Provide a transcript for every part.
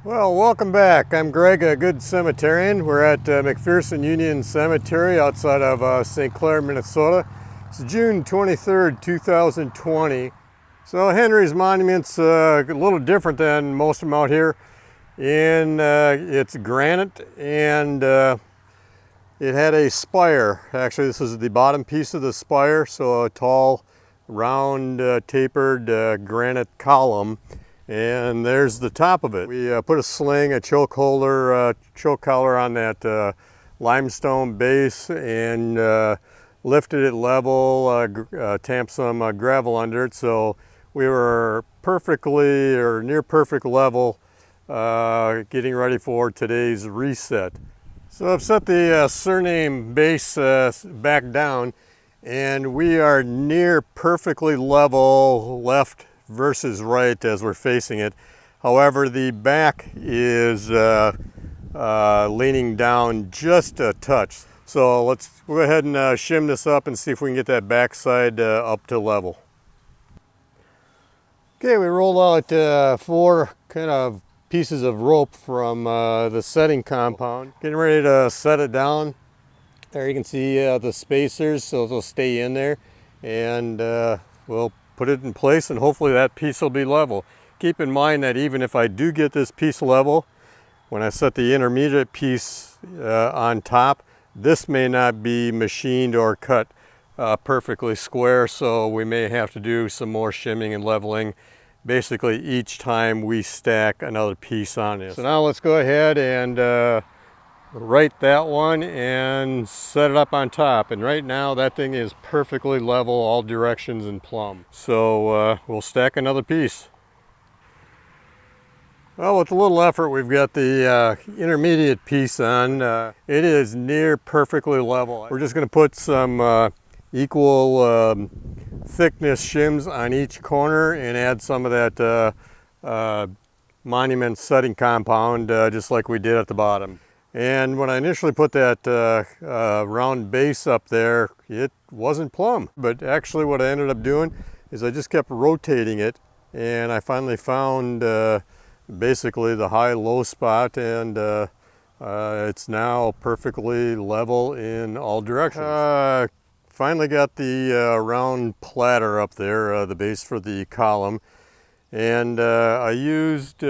Well, welcome back. I'm Greg, a good cemeterian. We're at McPherson Union Cemetery outside of St. Clair, Minnesota. It's June 23rd, 2020. So Henry's Monument's a little different than most of them out here. It's granite and it had a spire. Actually, this is the bottom piece of the spire, so a tall, round, tapered granite column. And there's the top of it. We put a sling, a choke holder, choke collar on that limestone base and lifted it level, tamped some gravel under it. So we were perfectly or near perfect level getting ready for today's reset. So I've set the surname base back down and we are near perfectly level left versus right as we're facing it. However, the back is leaning down just a touch. So let's go ahead and shim this up and see if we can get that back side up to level. Okay, we rolled out 4 kind of pieces of rope from the setting compound. Getting ready to set it down. There you can see the spacers, so they'll stay in there, and we'll put it in place and hopefully that piece will be level. Keep in mind that even if I do get this piece level, when I set the intermediate piece on top, this may not be machined or cut perfectly square, so we may have to do some more shimming and leveling basically each time we stack another piece on it. So now let's go ahead and right that one and set it up on top, and right now that thing is perfectly level, all directions and plumb. So we'll stack another piece. Well, with a little effort we've got the intermediate piece on. It is near perfectly level. We're just going to put some equal thickness shims on each corner and add some of that monument setting compound just like we did at the bottom. And when I initially put that round base up there, it wasn't plumb. But actually what I ended up doing is I just kept rotating it, and I finally found basically the high-low spot, and it's now perfectly level in all directions. Finally got the round platter up there, the base for the column, and I used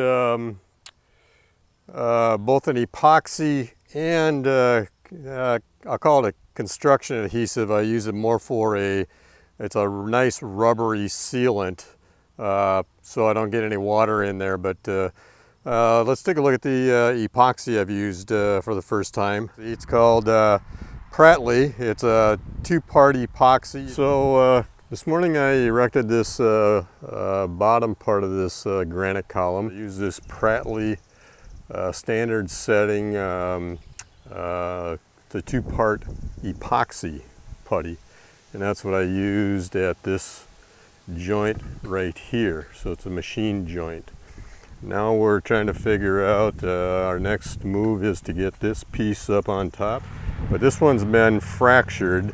both an epoxy and I'll call it a construction adhesive. I use it more for it's a nice rubbery sealant, so I don't get any water in there. But let's take a look at the epoxy I've used for the first time. It's called Pratley. It's a 2-part epoxy. So this morning I erected this bottom part of this granite column. I use this Pratley standard setting, the 2-part epoxy putty, and that's what I used at this joint right here. So it's a machine joint. Now we're trying to figure out our next move is to get this piece up on top, but this one's been fractured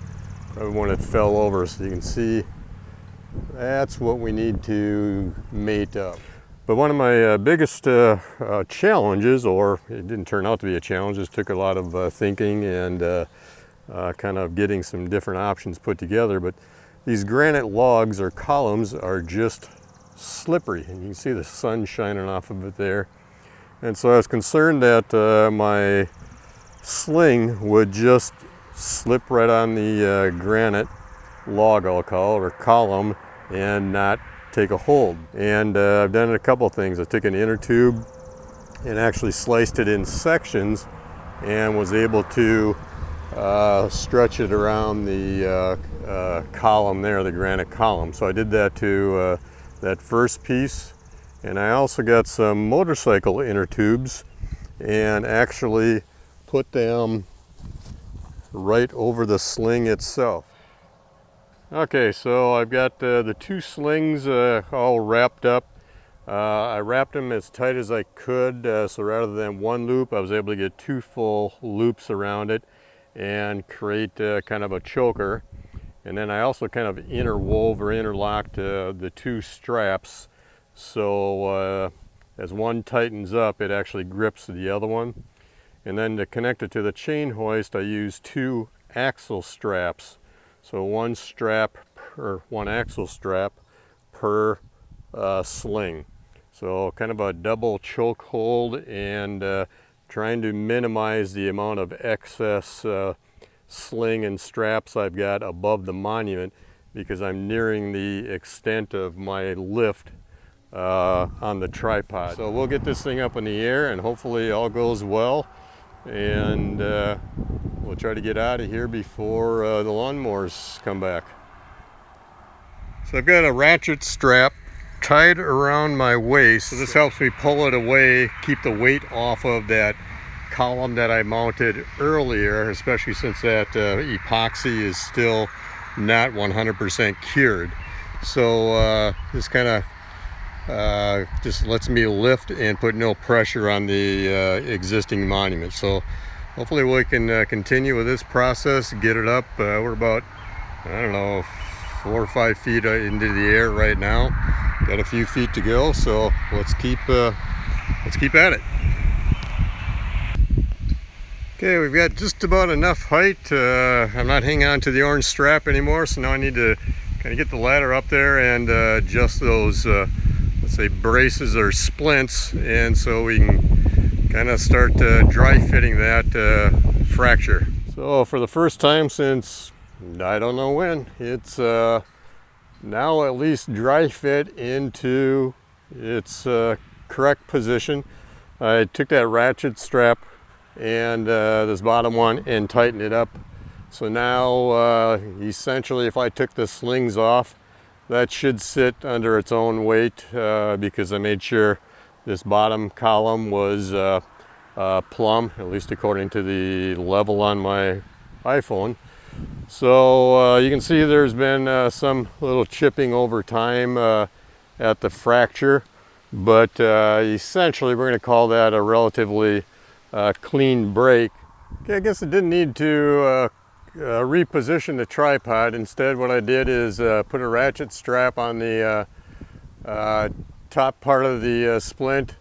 probably when it fell over, so you can see that's what we need to mate up. But one of my biggest challenges, or it didn't turn out to be a challenge, it took a lot of thinking and kind of getting some different options put together, but these granite logs or columns are just slippery, and you can see the sun shining off of it there. And so I was concerned that my sling would just slip right on the granite log, I'll call it, or column, and not take a hold. And I've done a couple of things. I took an inner tube and actually sliced it in sections and was able to stretch it around the column there, the granite column. So I did that to that first piece, and I also got some motorcycle inner tubes and actually put them right over the sling itself. Okay, so I've got the 2 slings all wrapped up. I wrapped them as tight as I could, so rather than 1 loop, I was able to get 2 full loops around it and create kind of a choker. And then I also kind of interwove or interlocked the 2 straps, so as one tightens up, it actually grips the other one. And then to connect it to the chain hoist, I use 2 axle straps. So one axle strap per sling. So kind of a double choke hold, and trying to minimize the amount of excess sling and straps I've got above the monument, because I'm nearing the extent of my lift on the tripod. So we'll get this thing up in the air and hopefully all goes well, and we'll try to get out of here before the lawnmowers come back. So I've got a ratchet strap tied around my waist. So this helps me pull it away, keep the weight off of that column that I mounted earlier, especially since that epoxy is still not 100% cured. So this kind of just lets me lift and put no pressure on the existing monument. So hopefully we can continue with this process, get it up. We're about, I don't know, 4 or 5 feet into the air right now. Got a few feet to go, so let's keep at it. Okay, we've got just about enough height. I'm not hanging on to the orange strap anymore, so now I need to kind of get the ladder up there and adjust those, let's say, braces or splints, and so we can kind of start dry fitting that fracture. So for the first time since I don't know when, it's now at least dry fit into its correct position. I took that ratchet strap and this bottom one and tightened it up. So now essentially, if I took the slings off, that should sit under its own weight, because I made sure this bottom column was plumb, at least according to the level on my iPhone. So you can see there's been some little chipping over time at the fracture, but essentially we're going to call that a relatively clean break. Okay, I guess I didn't need to reposition the tripod. Instead, what I did is put a ratchet strap on the top part of the splint,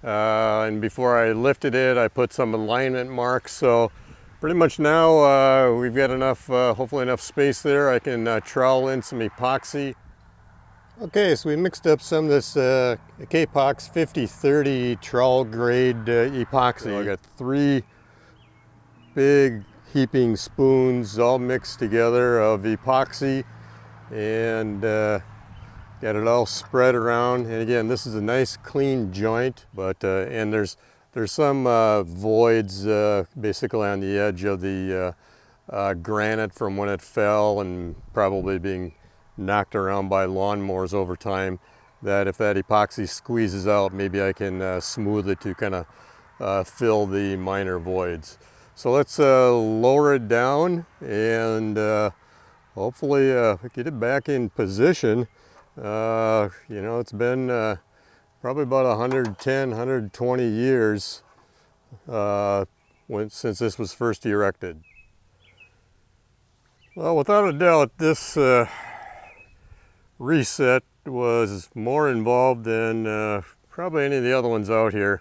and before I lifted it, I put some alignment marks. So pretty much now we've got enough, hopefully enough space there. I can trowel in some epoxy. Okay, so we mixed up some of this K-Pox 5030 trowel grade epoxy. So I got 3 big heaping spoons all mixed together of epoxy, and got it all spread around. And again, this is a nice clean joint, but and there's some voids basically on the edge of the granite from when it fell and probably being knocked around by lawnmowers over time, that if that epoxy squeezes out, maybe I can smooth it to kind of fill the minor voids. So let's lower it down and hopefully get it back in position. You know, it's been probably about 110, 120 years since this was first erected. Well, without a doubt, this reset was more involved than probably any of the other ones out here.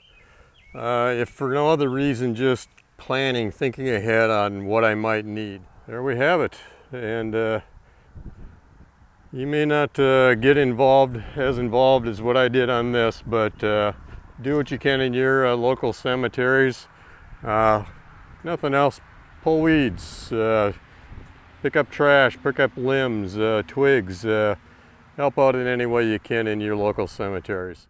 If for no other reason, just planning, thinking ahead on what I might need. There we have it. And you may not get as involved as what I did on this, but do what you can in your local cemeteries. Nothing else, pull weeds, pick up trash, pick up limbs, twigs, help out in any way you can in your local cemeteries.